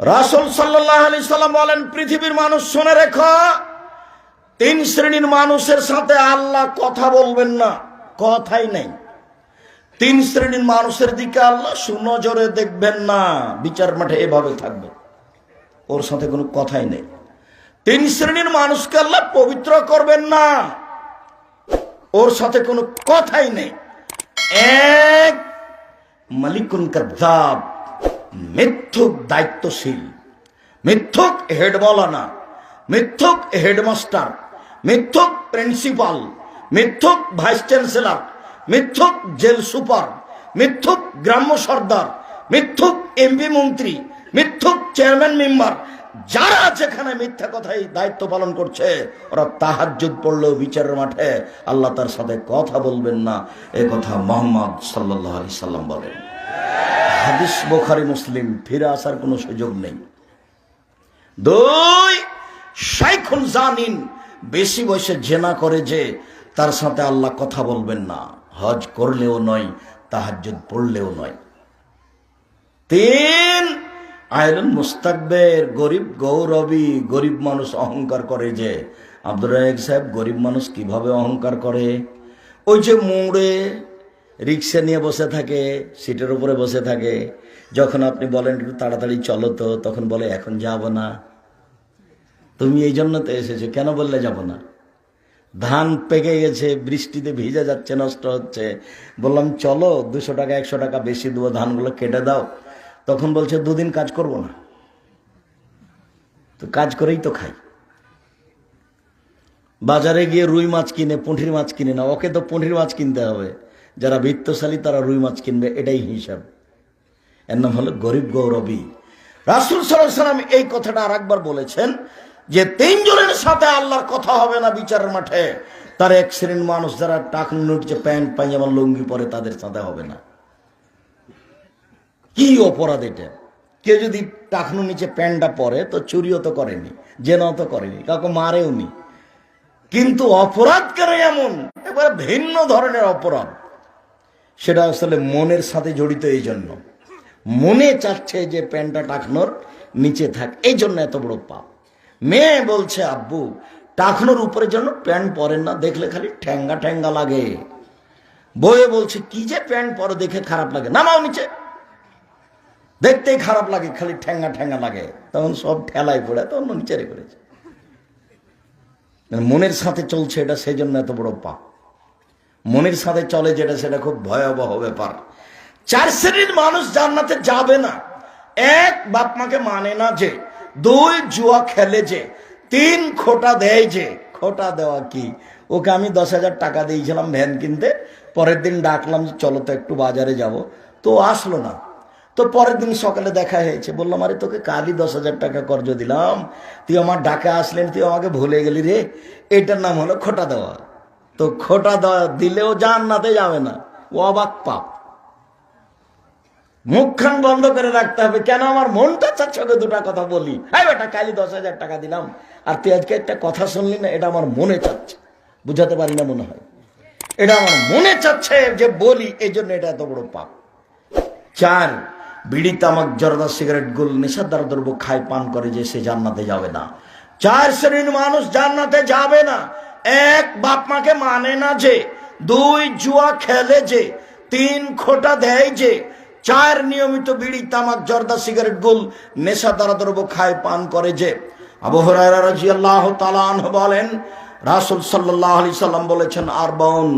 রাসূল সাল্লাল্লাহু আলাইহি সাল্লাম বলেন, পৃথিবীর মানুষ শুনে রেখো, তিন শ্রেণীর মানুষের সাথে আল্লাহ কথা বলবেন না, কথাই নেই। তিন শ্রেণীর মানুষের দিকে আল্লাহ সুনজরে দেখবেন না, বিচার মাঠে এভাবে থাকবে, ওর সাথে কোনো কথাই নেই। তিন শ্রেণীর মানুষকে আল্লাহ পবিত্র করবেন না, ওর সাথে কোনো কথাই নেই। এক, মালিকুন কাযযাব, মিথ্যুক দায়িত্বশীল, মিথ্যুক হেড মৌলানা, মিথ্যুক হেডমাস্টার, মিথ্যুক প্রিন্সিপাল, মিথ্যুক ভাইস চ্যান্সেলর, মিথ্যুক জেল সুপার, মিথ্যুক গ্রাম্য সর্দার, মিথ্যুক এমপি মন্ত্রী, মিথ্যুক চেয়ারম্যান মেম্বার, যারা যেখানে মিথ্যা কথাই দায়িত্ব পালন করছে, ওরা তাহাজ্জুদ পড়লেও বিচারের মাঠে আল্লাহ তার সাথে কথা বলবেন না, এ কথা মুহাম্মদ সাল্লাল্লাহু আলাইহি সাল্লাম বলেন। হাদিস বুখারী মুসলিম, ফিরে আসার কোনো সুযোগ নেই। দুই, শাইখুন জানিন, বেশি বয়সে জেনা করে যে, তার সাথে আল্লাহ কথা বলবেন না, হজ করলেও নয়, তাহাজ্জুদ পড়লেও নয়। তিন, আয়রন মুস্তাকবের, গরিব গৌরবী, গরিব মানুষ অহংকার করে যে। আব্দুর রাজ্জাক সাহেব গরিব মানুষ কিভাবে অহংকার করে? ওই যে মোড়ে রিক্সা নিয়ে বসে থাকে, সিটের উপরে বসে থাকে, যখন আপনি বলেন একটু তাড়াতাড়ি চলো তো, তখন বলে এখন যাব না। তুমি এই জন্য তো এসেছো, কেন বললে যাব না? ধান পেকে গেছে, বৃষ্টিতে ভিজে যাচ্ছে, নষ্ট হচ্ছে, বললাম চলো 200 টাকা 100 টাকা বেশি দেবো, ধানগুলো কেটে দাও। তখন বলছে 2 দিন কাজ করব না। তো কাজ করেই তো খাই। বাজারে গিয়ে রুই মাছ কিনে, পুঁটির মাছ কিনে না, ওকে তো পুঁটির মাছ কিনতে হবে। যারা বিত্তশালী তারা রুই মাছ কিনবে, এটাই হিসাব। এর নাম হলো গরিব গৌরবী। রাসূল সাল্লাল্লাহু আলাইহি সাল্লাম এই কথাটা আরেকবার বলেছেন যে 3 জনের সাথে আল্লাহর কথা হবে না বিচারের মাঠে। তার এক শ্রেণীর মানুষ যারা টাকনুর নিচে প্যান্ট পায়জামা লুঙ্গি পরে, তাদের সাথে হবে না। কি অপরাধ এটা? কেউ যদি টাকনুর নিচে প্যান্টটা পরে, তো চুরিও তো করেনি, জেনাও তো করেনি, কাউকে মারেওনি, কিন্তু অপরাধ কেন এমন? এবার ভিন্ন ধরনের অপরাধ। সেটা আসলে মনের সাথে জড়িত। এই জন্য মনে চাচ্ছে যে প্যান্টটা টাকনোর নিচে থাক, এই জন্য এত বড় পাপ। মেয়ে বলছে, আব্বু টাকনোর উপরে যেন প্যান্ট পরেন না, দেখলে খালি ঠ্যাঙ্গা ঠ্যাঙ্গা লাগে। বউয়ে বলছে, কি যে প্যান্ট পরে দেখে খারাপ লাগে, নামাও নিচে, দেখতেই খারাপ লাগে, খালি ঠ্যাঙ্গা ঠ্যাঙ্গা লাগে। তখন সব ঠেলায় পড়ে, তখন নিচে করেছে। মনের সাথে চলছে এটা, সেই জন্য এত বড় পাপ। মনের সাথে চলে যেটা, সেটা খুব ভয়াবহ ব্যাপার। 4 শ্রেণীর মানুষ জান্নাতে যাবে না। 1, বাপ মাকে মানে না যে। 2, জুয়া খেলে যে। 3, খোটা দেয় যে। খোটা দেওয়া কি? ওকে আমি 10,000 টাকা দিয়েছিলাম ভ্যান কিনতে, পরের দিন ডাকলাম যে চলো তো একটু বাজারে যাব, তো আসলো না। তো পরের দিন সকালে দেখা হয়েছে, বললাম আরে তোকে কালই 10,000 টাকা কর্জ দিলাম, তুই আমার ডাকে আসলেন, তুই আমাকে ভুলে গেলি রে। এটার নাম হলো খোটা দেওয়া। তো খোটা দেওয়া দিলেও জান্নাতে যাবে না, ও অবাক পাপ। মুখখান বন্ধ করে রাখতে হবে। কেন? আমার মনটা চাচ্ছে ওকে 2টা কথা বলি। এই বেটা, কালই 10,000 টাকা দিলাম, আর তুই আজকে একটা কথা শুনলি না, এটা আমার মনে চাচ্ছে। বুঝাতে পারি না মনে হয়, এটা আমার মনে চাচ্ছে যে বলি, এই জন্য এটা এত বড় পাপ। 4, বিড়ি তামাক জর্দা সিগারেট গুল নেশাদার দ্রব্য খায় পান করে যে, সে জান্নাতে যাবে না। 4 শ্রেণীর মানুষ জান্নাতে যাবে না। 1, বাপ মাকে মানে না যে। 2, জুয়া খেলে যে। 3, খোটা দেয় যে। 4, নিয়মিত বিড়ি তামাক জর্দা সিগারেট গুল নেশাদার দ্রব্য খায় পান করে যে। আবু হুরায়রা রাদিয়াল্লাহু তাআলা আনহু বলেন, রাসূল সাল্লাল্লাহু আলাইহি সাল্লাম বলেছেন, আরবাউন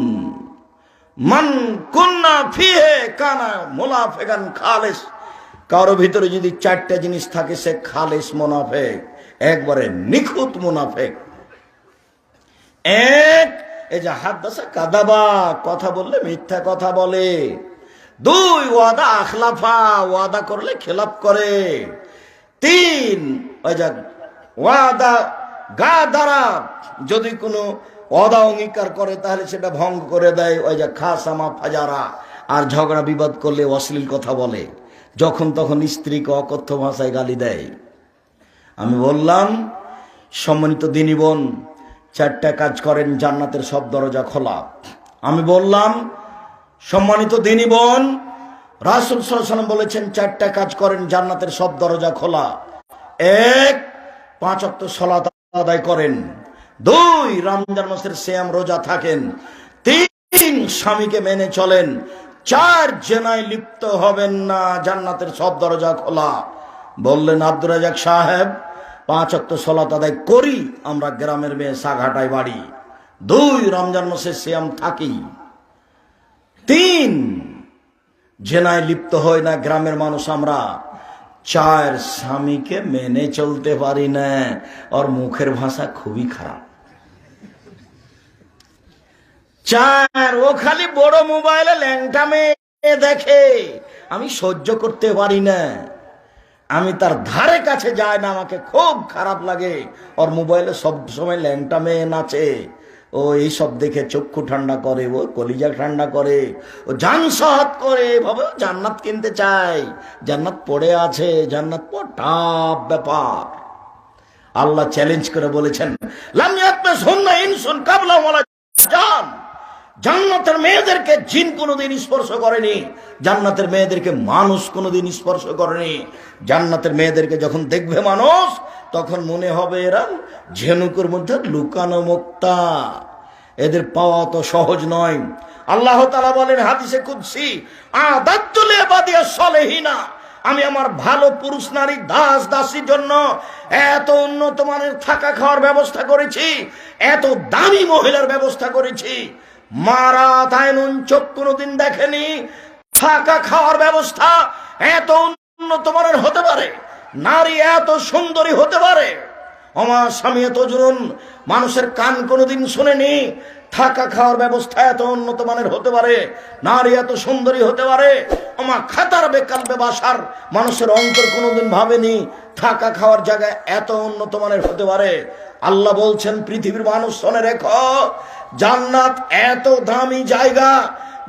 মান কুন্না ফিহে কানা মুনাফিকান খালিস। কারো ভিতরে যদি 4টা জিনিস থাকে, সে খালিস মুনাফিক, একবারে নিখুঁত মুনাফিক। 1, এই যে হাদাসা কাযাবা, কথা বললে মিথ্যা কথা বলে। 2, ওয়াদা আখলাফা, ওয়াদা করলে খেলাফ করে। 3, ওই যে ওয়াদা গাদারা, যদি কোনো ওয়াদা অঙ্গীকার করে তাহলে সেটা ভঙ্গ করে দেয়। ওই যে খাসামা ফাজারা, আর ঝগড়া বিবাদ করলে অশ্লীল কথা বলে, যখন তখন স্ত্রীকে অকথ্য ভাষায় গালি দেয়। আমি বললাম, সম্মানিত দিনী বোন, 4টা কাজ করেন, জান্নাতের সব দরজা খোলা। আমি বললাম, সম্মানিত দিনী বোন, রাসূল সাল্লাল্লাহু আলাইহি ওয়াসাল্লাম বলেছেন 4টা কাজ করেন, জান্নাতের সব দরজা খোলা। এক, 5 ওয়াক্ত সালাত আদায় করেন। 2, রমজান মাসের সিয়াম রোজা থাকেন। 3, স্বামীকে মেনে চলেন। 4, জেনায় লিপ্ত হবেন না, জান্নাতের সব দরজা খোলা। বললেন আব্দুর রাজাক সাহেব 5 ওয়াক্ত সালাত আদায় করি, আমরা গ্রামের মেয়ে সাঘাটায় বাড়ি। 2, রমজান মাসের সিয়াম থাকি। 3, জেনায় লিপ্ত হয় না গ্রামের মানুষ আমরা। 4, স্বামীকে মেনে চলতে পারি না, ওর মুখের ভাষা খুবই খারাপ। 4, ও খালি বড় মোবাইলে ল্যাংটা মেয়ে দেখে, আমি সহ্য করতে পারি না, আমি তার ধারে কাছে যাই না, আমাকে খুব খারাপ লাগে। ওর মোবাইলে সব সময় ল্যাংটা মেয়ে নাচে, ও এইসব দেখে চক্ষু ঠান্ডা করে, ও কলিজা ঠান্ডা করে, ও জান সাহাত করে, ভাবে জান্নাত কিনতে চাই, জান্নাত পড়ে আছে, জান্নাত টাপ ব্যাপার। আল্লাহ চ্যালেঞ্জ করে বলেছেন লাম ইয়াতমাসহুন্না ইনসুন কাবলা ওয়ালা জান, জান্নাতের মেয়েদেরকে জিন কোনোদিন স্পর্শ করেনি, জান্নাতের মেয়েদেরকে মানুষ কোনোদিন স্পর্শ করেনি। জান্নাতের মেয়েদেরকে যখন দেখবে মানুষ, তখন মনে হবে এরা ঝিনুকের মধ্যে লুকানো মুক্তা, এদের পাওয়া তো সহজ নয়। আল্লাহ তাআলা বলেন হাদিসে কুদসি, আদাতু লিবাদিয়াস সালিহিনা, আমি আমার ভালো পুরুষ নারী দাস দাসীর জন্য এত উন্নত মানের থাকা খাওয়ার ব্যবস্থা করেছি, এত দামি মহিলার ব্যবস্থা করেছি, মারা তাইনুন চোখ কোনোদিন দেখেনি। থাকা খাওয়ার ব্যবস্থা এত উন্নত মানের হতে পারে, নারী এত সুন্দরী হতে পারে, আমার স্বামী এত জুনুন, মানুষের কান কোনোদিন শুনেনি। থাকা খাওয়ার ব্যবস্থা এত উন্নত মানের হতে পারে, নারী এত সুন্দরী হতে পারে, আমার খাতার বেকাল বেবাসার মানুষের অন্তর কোনোদিন ভাবেনি থাকা খাওয়ার জায়গায় এত উন্নত মানের হতে পারে। আল্লাহ বলছেন পৃথিবীর মানুষ শুনে রেখো, জান্নাত এত দামি জায়গা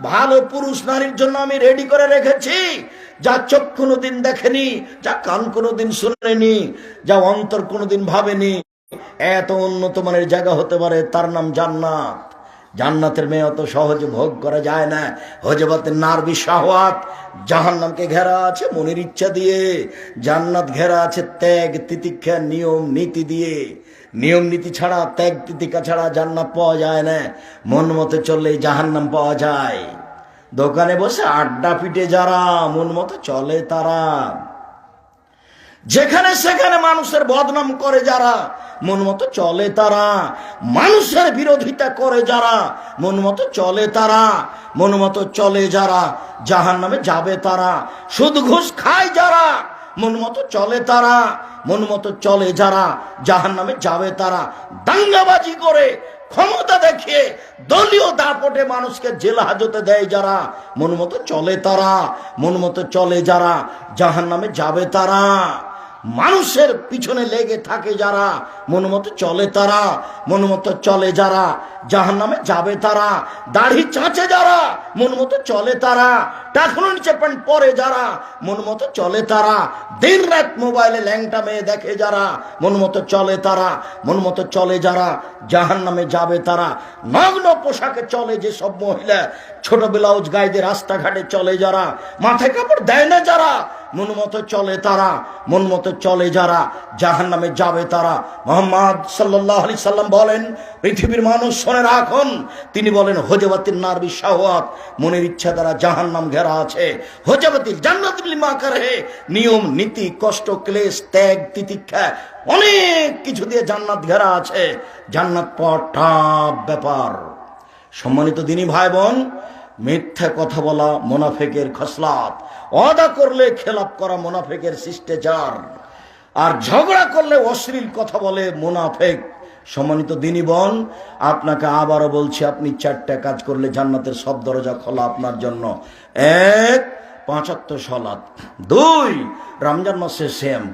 ভালো পুরুষ নারীর জন্য আমি রেডি করে রেখেছি, যা চোখ কোনোদিন দেখেনি, যা কান কোনোদিন শুনেনি, যা অন্তর কোনোদিন ভাবেনি, এত উন্নত মানের জায়গা হতে পারে, তার নাম জান্নাত। জান্নাতের মেয়ে অত সহজে ভোগ করা যায় না। হজবাতের নারবি শাহওয়াত, জাহান্নামকে ঘেরা আছে মনের ইচ্ছা দিয়ে, জান্নাত ঘেরা আছে ত্যাগ তিতিক্ষা নিয়ম নীতি দিয়ে। নিয়ম নীতি ছাড়া, ত্যাগ তিতিক্ষা ছাড়া জান্নাত পাওয়া যায় না। মন মতো চললেই জাহান্নাম পাওয়া যায়। দোকানে বসে আড্ডা পিটে যারা, মন মতো চলে তারা, যেখানে সেখানে মানুষের বদনাম করে যারা, মন মতো চলে তারা, মানুষের বিরোধিতা করে যারা, মন মতো চলে তারা, মন মতো চলে যারা, জাহান্নামে যাবে তারা। সুদ ঘুষ খায় যারা, মন মতো চলে তারা, মন মতো চলে যারা, জাহান্নামে যাবে তারা। দাঙ্গাবাজি করে, ক্ষমতা দেখিয়ে, দলীয় দাপটে মানুষকে জেল হাজতে দেয় যারা, মন মতো চলে তারা, মন মতো চলে যারা, জাহান্নামে যাবে তারা। মানুষের পিছনে লেগে থাকে যারা, মন মতো চলে তারা, মন মতো চলে যারা, জাহান্নামে যাবে তারা। দাড়ি চাঁচে যারা, মন মতো চলে তারা, টাকনো নিচে প্যান্ট পরে যারা, মন মতো চলে তারা। দিন রাত মোবাইলে ল্যাংটা মেয়ে দেখে যারা, মন মতো চলে তারা, মন মতো চলে যারা, জাহান্নামে যাবে তারা। নগ্ন পোশাকে চলে যে সব মহিলা, ছোট ব্লাউজ গায়ে দিয়ে রাস্তাঘাটে চলে যারা, মাথায় কাপড় দেয় না যারা, মন মতো চলে তারা, মন মতো চলে যারা, জাহান্নামে যাবে তারা। মুহাম্মদ সাল্লাল্লাহু আলাইহি সাল্লাম বলেন, পৃথিবীর মানুষ শুনে রাখুন, তিনি বলেন হজবাতির নারবি শাহওয়াত, মনের ইচ্ছা দ্বারা জাহান্নাম ঘেরা আছে। হজবাতিল জান্নাতুল লিমা করে, নিয়ম নীতি কষ্ট ক্লেশ ত্যাগ তিতিক্ষা অনেক কিছু দিয়ে জান্নাত ঘেরা আছে। জান্নাত পাওয়া টাফ ব্যাপার। সম্মানিত দিনী ভাই বোন, মিথ্যা কথা বলা মুনাফিকের খসলাত, ওয়াদা করলে খেলাপ করা মুনাফিকের শিষ্টাচার, আর ঝগড়া করলে অশ্লীল কথা বলে মুনাফিক। সম্মানিত দিনী বোন, আপনাকে আবারও বলছি, আপনি 4টা কাজ করলে জান্নাতের সব দরজা খোলা আপনার জন্য। 1, 5 ওয়াক্ত সালাত। 2, রমজান মাসে সিয়াম।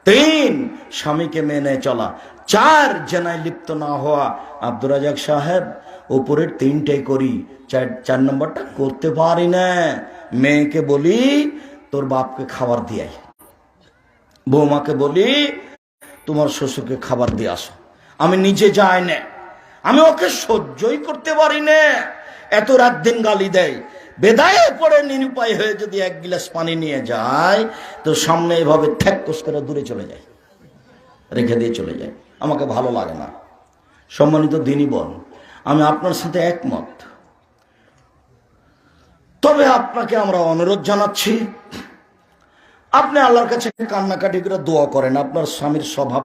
3, স্বামীকে মেনে চলা। 4, জেনায় লিপ্ত না হওয়া। আব্দুর রাজাক সাহেব উপরের 3টাই করি, 4 নম্বরটা করতে পারি না। মেয়েকে বলি তোর বাপকে খাবার দিয়ে, বৌমাকে বলি তোমার শ্বশুরকে খাবার দিয়ে আসো, আমি নিজে যাই না, আমি ওকে সহ্যই করতে পারি না, এত রাত দিন গালি দেয়। বেদায়ে পড়ে নিরুপায় হয়ে যদি 1 গিলাস পানি নিয়ে যায়, তো সামনে এভাবে ঠ্যাক করে দূরে চলে যায়। রেখে দিয়ে চলে যায়, আমাকে ভালো লাগে না। সম্মানিত দিনী বোন, আমি আপনার সাথে একমত, তবে আপনাকে আমরা অনুরোধ জানাচ্ছি, আপনি আল্লাহর কাছে কান্নাকাটি করে দোয়া করেন আপনার স্বামীর স্বভাব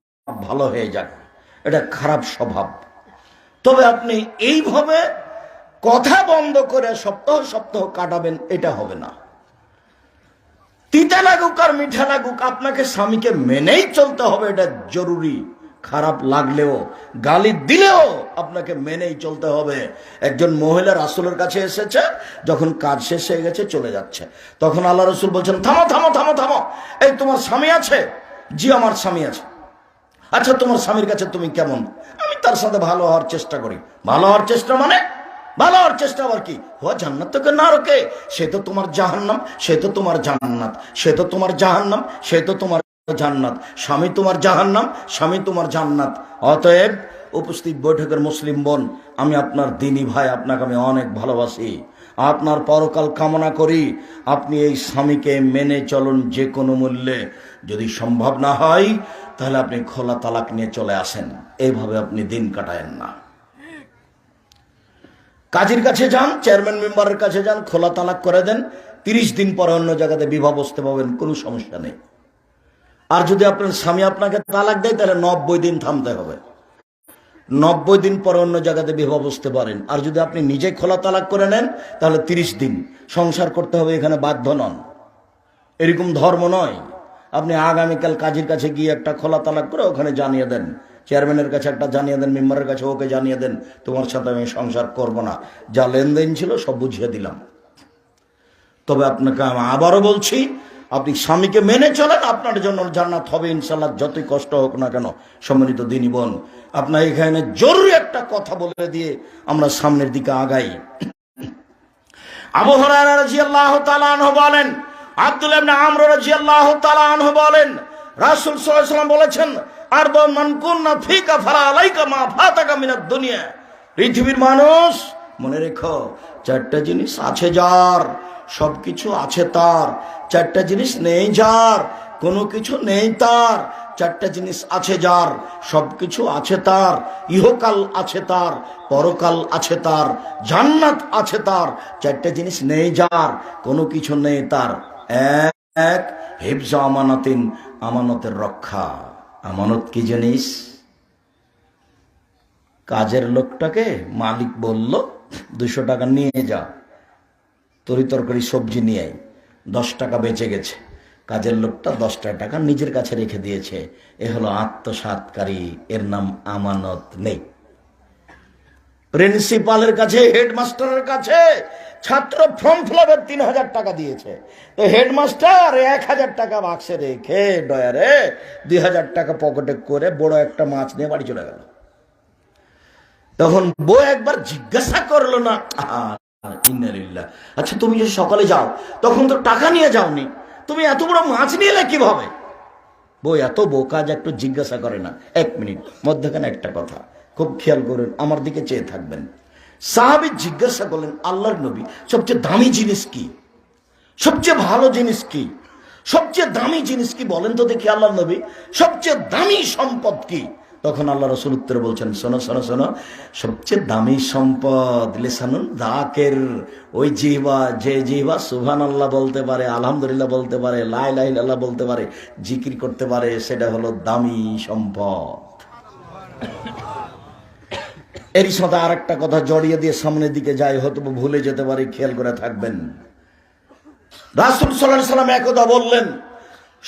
ভালো হয়ে যাক। এটা খারাপ স্বভাব, তবে আপনি এইভাবে কথা বন্ধ করে সপ্তাহ সপ্তাহ কাটাবেন, এটা হবে না। তিতা লাগুক আর মিঠা লাগুক, আপনাকে স্বামীকে মেনেই চলতে হবে, এটা জরুরি। খারাপ লাগলেও, গালি দিলেও আপনাকে মেনেই চলতে হবে। একজন মহিলা রাসূলের কাছে এসেছে, যখন কাজ শেষ হয়ে গেছে চলে যাচ্ছে, তখন আল্লাহ রাসূল বলছেন, থামো থামো থামো থামো, এই তোমার স্বামী আছে? জি আমার স্বামী আছে। আচ্ছা তোমার স্বামীর কাছে তুমি কেমন? আমি তার সাথে ভালো হওয়ার চেষ্টা করি। ভালো হওয়ার চেষ্টা মানে? ভালো হওয়ার চেষ্টা আবার কি? হুয়া জান্নাত থেকে না রোকে, সে তো তোমার জাহান্নাম, সে তো তোমার জান্নাত, সে তো তোমার জাহান্নাম, সে তো তোমার জান্নাত। স্বামী তোমার জাহান্নাম, স্বামী তোমার জান্নাত। অতএব উপস্থিত বৈঠকের মুসলিম বোন, আমি আপনার দিনী ভাই, আপনাকে আমি অনেক ভালোবাসি, আপনার পরকাল কামনা করি। আপনি এই স্বামীকে মেনে চলুন যে কোনো মূল্যে। যদি সম্ভব না হয় তাহলে আপনি খোলা তালাক নিয়ে চলে আসেন। এইভাবে আপনি দিন কাটায়েন না। কাজীর কাছে যান, চেয়ারম্যান মেম্বারের কাছে যান, খোলা তালাক করে দেন। 30 দিন পরে অন্য জায়গাতে বিবাহ বসতে পাবেন, কোনো সমস্যা নেই। আর যদি আপনার স্বামী আপনাকে তালাক দেয় তাহলে 90 দিন থামতে হবে। 90 দিন পরে অন্য জায়গাতে বিবাহ বসতে পারেন। আর যদি আপনি নিজে খোলা তালাক করে নেন তাহলে 30 দিন সংসার করতে হবে, এখানে বাধ্য নন। এরকম ধর্ম নয়। আপনি আগামীকাল কাজীর কাছে গিয়ে একটা খোলা তালাক করে ওখানে জানিয়ে দেন, চেয়ারম্যানের কাছে একটা জানিয়ে দেন, মেম্বারের কাছে ওকে জানিয়ে দেন, তোমার সাথে আমি সংসার করব না, যা লেনদেন ছিল সব বুঝিয়ে দিলাম। তবে আপনাকে আমি আবারও বলছি, আপনি স্বামীকে মেনে চলেন, আপনার জন্য জান্নাত হবে ইনশাআল্লাহ, যতই কষ্ট হোক না কেন। সম্মানিত দিনী বোন, আপনার এখানে জরুরি একটা কথা বলে দিয়ে আমরা সামনের দিকে আগাই। আবু হুরায়রা রাদিয়াল্লাহু তাআলা আনহু বলেন, আব্দুল্লাহ ইবনে আমর রাদিয়াল্লাহু তাআলা আনহু বলেন, রাসূল সাল্লাল্লাহু আলাইহি ওয়াসাল্লাম বলেছেন, আরবা মান কুননা ফিকা ফালা আলাইকা মা ফাতাকা মিনাদ দুনিয়া। পৃথিবীর মানুষ, মনে রেখো, 4টা জিনিস আছে যার, সবকিছু আছে তার। 4টা জিনিস নেই যার, কোনো কিছু নেই তার। 4টা জিনিস আছে যার, সবকিছু আছে তার। ইহকাল আছে তার, পরকাল আছে তার, জান্নাত আছে তার। 4টা জিনিস নেই যার, কোনো কিছু নেই তার। এক, হিফজ আমানাতিন, আমানতের রক্ষা। আমানত কি জিনিস? কাজের লোকটাকে মালিক বলল 200 টাকা নিয়ে যা, তরি তরকারি সবজি নিয়ে আয়, 10 টাকা বেঁচে গেছে। কাজের লোকটা 10টা টাকা নিজের কাছে রেখে দিয়েছে, এ হলো আত্মসাৎকারী, এর নাম আমানত নেই। প্রিন্সিপালের কাছে, হেডমাস্টারের কাছে ছাত্র ফর্ম ফিলাপের 3000 টাকা দিয়েছে, তো হেডমাস্টার 1000 টাকা বাক্সে রেখে ডয়ারে 2000 টাকা পকেটে করে বড় একটা মাছ নিয়ে বাড়ি চলে গেল। তখন বউ একবার জিজ্ঞাসা করলো না, ইন্নালিল্লাহ, আচ্ছা তুমি যে সকালে যাও তখন তো টাকা নিয়ে যাওনি, তুমি এত বড় মাছ নিয়ে এলে কিভাবে? বউ এত বোকা যে একটু জিজ্ঞাসা করে না। 1 মিনিট, মধ্যখানে একটা কথা খুব খেয়াল করেন, আমার দিকে চেয়ে থাকবেন। সাহাবী জিজ্ঞাসা করলেন, আল্লাহর নবী, সবচেয়ে দামি জিনিস কি? সবচেয়ে ভালো জিনিস কি? সবচেয়ে দামি জিনিস কি বলেন তো দেখি আল্লাহর নবী, সবচেয়ে দামি সম্পদ কি? তখন আল্লাহ রাসূল উত্তরে বলছেন, শোনো শোনো শোনো, সবচেয়ে দামি সম্পদ লিসানুন যাকির, ওই জিহ্বা, যে জিহ্বা সুবহানাল্লাহ বলতে পারে, আলহামদুলিল্লাহ বলতে পারে, লা ইলাহা ইল্লাল্লাহ বলতে পারে, জিকির করতে পারে, সেটা হলো দামি সম্পদ। এরই সাথে আরেকটা কথা জড়িয়ে দিয়ে সামনের দিকে যাই, হয়তো ভুলে যেতে পারি, খেয়াল করে থাকবেন। রাসূল সাল্লাল্লাহু আলাইহি ওয়াসাল্লাম একদা বললেন,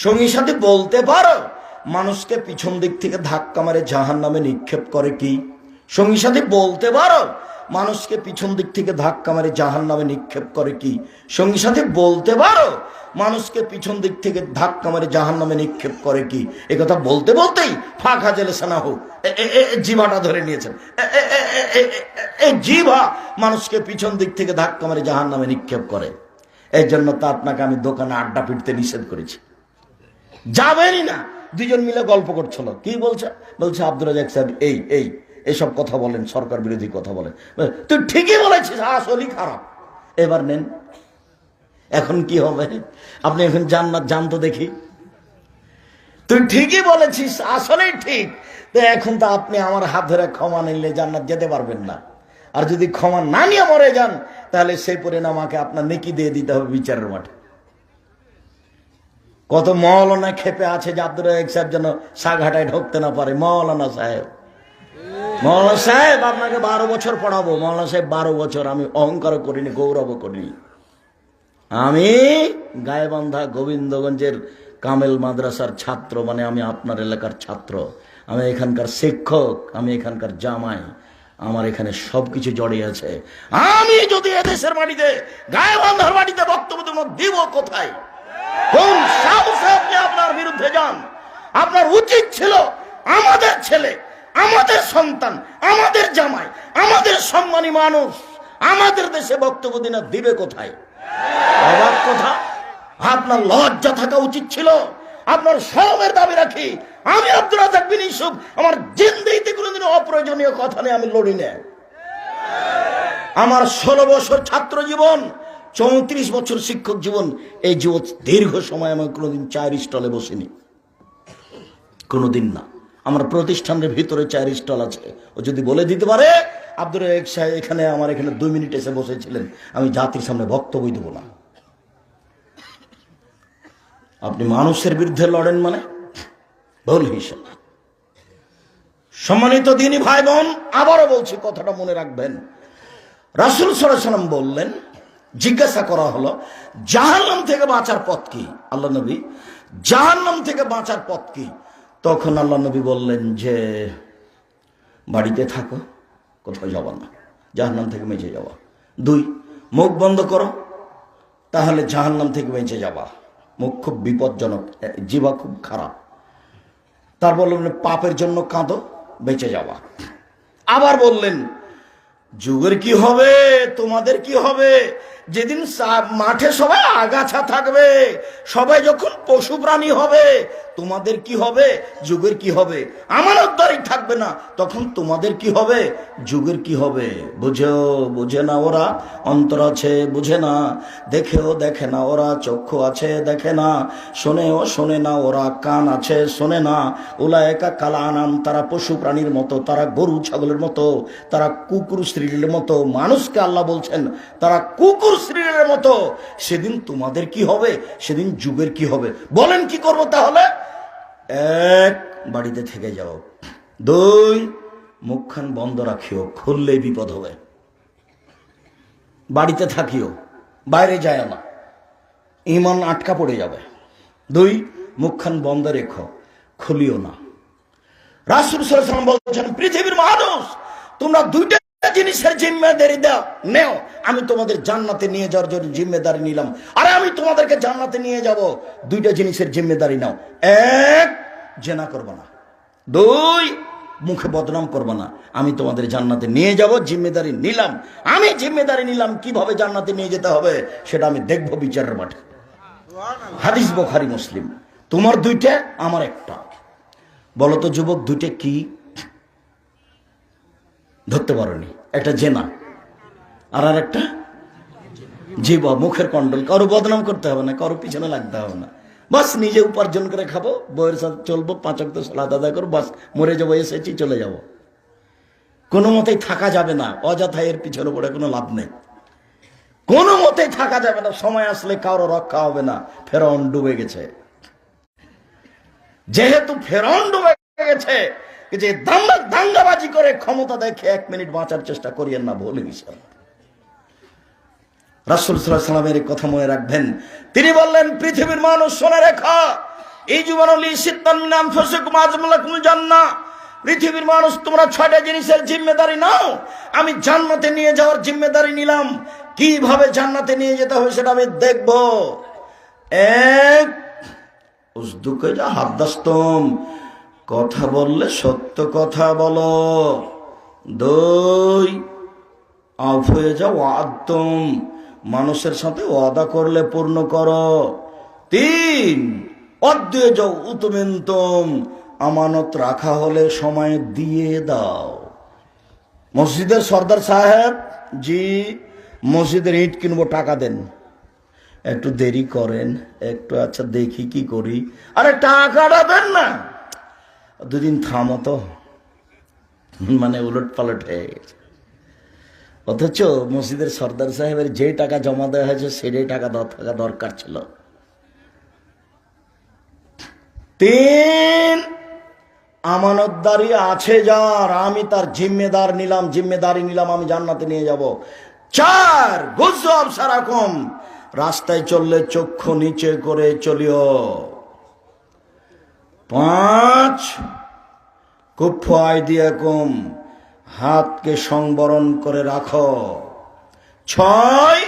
সঙ্গী সাথী বলতে পারো মানুষকে পিছন দিক থেকে ধাক্কা মারে জাহান্নামে নিক্ষেপ করে কি? সঙ্গী সাথী বলতে পারো মানুষকে পিছন দিক থেকে ধাক্কা মারে জাহান্নামে নিক্ষেপ করে কি? সঙ্গী সাথী বলতে পারো মানুষকে পিছন দিক থেকে ধাক্কা মারে জাহান্নামে নিক্ষেপ করে কি? এ কথা বলতে বলতেই ফাঁকা জেলে সানাহু জিভাটা ধরে নিয়েছেন। এই জিভা মানুষকে পিছন দিক থেকে ধাক্কা মারে জাহান্নামে নিক্ষেপ করে। এই জন্য তো আপনাকে আমি দোকানে আড্ডা পিটতে নিষেধ করেছি, যাবেনই না। 2 জন মিলে গল্প করছিল, কি বলছে? বলছে আব্দুর রাজ্জাক সাহেব এইসব কথা বলেন, সরকার বিরোধী কথা বলেন। তুই ঠিকই বলেছিস, আসলেই খারাপ। এবার নেন, এখন কি হবে? আপনি এখন জান্নাত জান তো দেখি। তুই ঠিকই বলেছিস, আসলেই ঠিক। তো এখন তো আপনি আমার হাত ধরে ক্ষমা নিলে জান্নাত যেতে পারবেন না, আর যদি ক্ষমা না নিয়ে মরে যান তাহলে সেই পরিণাম আমাকে আপনার নেকি দিয়ে দিতে হবে বিচারের মাঠে। কত মৌলানা খেপে আছে যে আব্দুর রাজ্জাক সাহেব যেন সাঘাটায় ঢুকতে না পারে। মৌলানা সাহেব, মৌলানা সাহেব আপনাকে 12 বছর পড়াবো। মৌলানা সাহেব 12 বছর। আমি অহংকার করিনি, গৌরব করিনি। আমি গায়েবান্ধা গোবিন্দগঞ্জের কামেল মাদ্রাসার ছাত্র, মানে আমি আপনার এলাকার ছাত্র, আমি এখানকার শিক্ষক, আমি এখানকার জামাই, আমার এখানে সবকিছু জড়িয়ে আছে। আমি যদি এদেশের মাটিতে, গায়েবান্ধার মাটিতে বক্তব্য দিব কোথায়? কোন সাহসে আপনি আপনার বিরুদ্ধে যান? আপনার উচিত ছিল আমাদের ছেলে, আমাদের সন্তান, আমাদের জামাই, আমাদের সম্মানী মানুষ আমাদের দেশে বক্তব্য দিবে কোথায়? অবাক কথা। আপনার লজ্জা থাকা উচিত ছিল। আপনার শরমের দাবি রাখি। আমি আব্দুর রাজ্জাক বিন ইউসুফ আমার জিন্দেগিতে কোনোদিন অপ্রয়োজনীয় কথা নিয়ে আমি লড়ি না। আমার 16 বছর ছাত্র জীবন, 34 বছর শিক্ষক জীবন, এই জীবন দীর্ঘ সময় আমি কোনোদিন চায়ের স্টলে বসিনি, কোনোদিন না। আমার প্রতিষ্ঠানের ভিতরে চায়ের স্টল আছে। ও যদি বলে দিতে পারে আব্দুর রাজ্জাক সাহেব এখানে আমার এখানে 2 মিনিট এসে বসেছিলেন, আমি জাতির সামনে বক্তব্য দেবো না। আপনি মানুষের বিরুদ্ধে লড়েন মানে ভুল হিসাব। সম্মানিত দিনী ভাই বোন, আবারও বলছি, কথাটা মনে রাখবেন। রাসূল সাল্লাল্লাহু আলাইহি ওয়াসাল্লাম বললেন, জিজ্ঞাসা করা হলো জাহান্নাম থেকে বাঁচার পথ কি? আল্লাহ নবী, জাহান্নাম থেকে বাঁচার পথ কি? তখন আল্লাহ নবী বললেন যে বাড়িতে থাকো, কোথাও যাবা না, জাহান্নাম থেকে বেঁচে যাওয়া। 2, মুখ বন্ধ করো, তাহলে জাহান্নাম থেকে বেঁচে যাবা। মুখ খুব বিপজ্জনক, জিহ্বা খুব খারাপ। তার বললেন পাপের জন্য কাঁদো, বেঁচে যাওয়া। আবার বললেন যুগের কি হবে, তোমাদের কি হবে? যেদিন মাঠে সবাই আগাছা থাকবে, সবাই যখন পশু প্রাণী হবে, তোমাদের কি হবে? যুগের কি হবে? আমানতদারি থাকবে না, তখন তোমাদের কি হবে? যুগের কি হবে? বুঝে না ওরা, অন্তর আছে বুঝে না, দেখেও দেখে না ওরা, চক্ষু আছে দেখে না, শোনেও শোনে না ওরা, কান আছে শোনে না। উলায়েকা কাল আনাম, তারা পশু প্রাণীর মতো, তারা গরু ছাগলের মতো, তারা কুকুর শ্রীলের মতো। মানুষকে আল্লাহ বলছেন তারা কুকুর শ্রীলের মতো। সেদিন তোমাদের কি হবে? সেদিন যুগের কি হবে? বলেন কি করবো তাহলে? 1, বাড়িতে থেকে যাও। 2, মুখখান বন্ধ রাখিও, খুললেই বিপদ হবে। বাড়িতে থাকিও, বাইরে যায় না, ঈমান আটকা পড়ে যাবে। 2, মুখখান বন্ধ রেখো, খুলিও না। রাসূল সাল্লাল্লাহু আলাইহি ওয়াসাল্লাম বলছেন, পৃথিবীর মানুষ তোমরা 2টা জিনিসের জিম্মেদারি নেও। আমি তোমাদের জান্নাতে নিয়ে যাওয়ার জন্য জিম্মেদারি নিলাম, আর আমি তোমাদেরকে জান্নাতে নিয়ে যাব। 2টা জিনিসের জিম্মেদারি নাও। 1, জেনা করবে না। 2, মুখে বদনাম করবে না। আমি তোমাদের জান্নাতে নিয়ে যাব, জিম্মেদারি নিলাম। আমি জিম্মেদারি নিলাম, কিভাবে জান্নাতে নিয়ে যেতে হবে সেটা আমি দেখব বিচারের মাঠে। হাদিস বুখারী মুসলিম। তোমার 2টা, আমার 1টা। বলো তো যুবক, 2টা কি ধরতে পারোনি? একটা জেনা, আর একটা জিহ্বা, মুখের কন্ট্রোল। কারো বদনাম করতে হবে না, কারো পিছনে লাগতে হবে না, বাস নিজে উপার্জন করে খাবো, বউয়ের সাথে চলবো, 5 ওয়াক্ত সালাত আদায় করবো, বাস মরে যাবো, এসেছি চলে যাব। কোনো মতেই থাকা যাবে না, অযথা এর পিছনে পড়ে কোনো লাভ নেই। কোনো মতেই থাকা যাবে না, সময় আসলে কারো রক্ষা হবে না। ফেরাউন ডুবে গেছে। যেহেতু ফেরাউন ডুবে গেছে, যে দাঙ্গাবাজি করে ক্ষমতা দেখে 1 মিনিট বাঁচার চেষ্টা করিয়েন না, ভুলে গেছেন। রাসূল সাল্লাল্লাহু আলাইহি ওয়াসাল্লামের কথা মনে রাখবেন। তিনি বললেন, পৃথিবীর মানুষ শুনে রেখো, এই জীবনলি সিত্তান মিন আনফুসিকুম আযমুলাকুমুল জান্নাহ। পৃথিবীর মানুষ তোমরা 6টা জিনিসের জিম্মেদারি নাও। আমি জান্নাতে নিয়ে যাওয়ার জিম্মেদারি নিলাম। কিভাবে জান্নাতে নিয়ে যেতে হবে সেটা আমি দেখব। 1, উসদুকে যা হাদ্দাসতুম, কথা বললে সত্য কথা বলো। 2, আফ হয়ে যাও ওয়াদতুম, মানুষের সাথে ওয়াদা করলে পূর্ণ করো। 3, অদ্দে যাও উতমিনতুম, আমানত রাখা হলে সময় দিয়ে দাও। মসজিদের সর্দার সাহেব, জি মসজিদের ইট কিনবো, টাকা দেন। একটু দেরি করেন, একটু আচ্ছা দেখি কি করি। আরে টাকাটা দেন না, দুদিন থামো তো। মানে উলট পালট হয়ে গেছে। অথচ মসজিদের সর্দার সাহেবের যে টাকা জমা দেওয়া হয়েছে সেটাই টাকা থাকা দরকার ছিল। 3, আমানতদারি আছে যার, আমি তার জিম্মেদারি নিলাম, আমি জান্নাতে নিয়ে যাব। 4, গুজব সারাক্ষণ, রাস্তায় চললে চক্ষু নিচে করে চলিও। 5, কুফু আইদিয়াকুম, হাতকে সংবরণ করে রাখো। 6,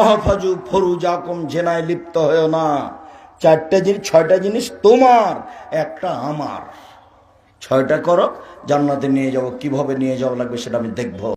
অহফাজু ফরুজাকুম, জেনায় লিপ্ত হয়েও না। 6টা জিনিস তোমার, একটা আমার। 6টা করো, জান্নাতে নিয়ে যাব। কিভাবে নিয়ে যাওয়া লাগবে সেটা আমি দেখবো।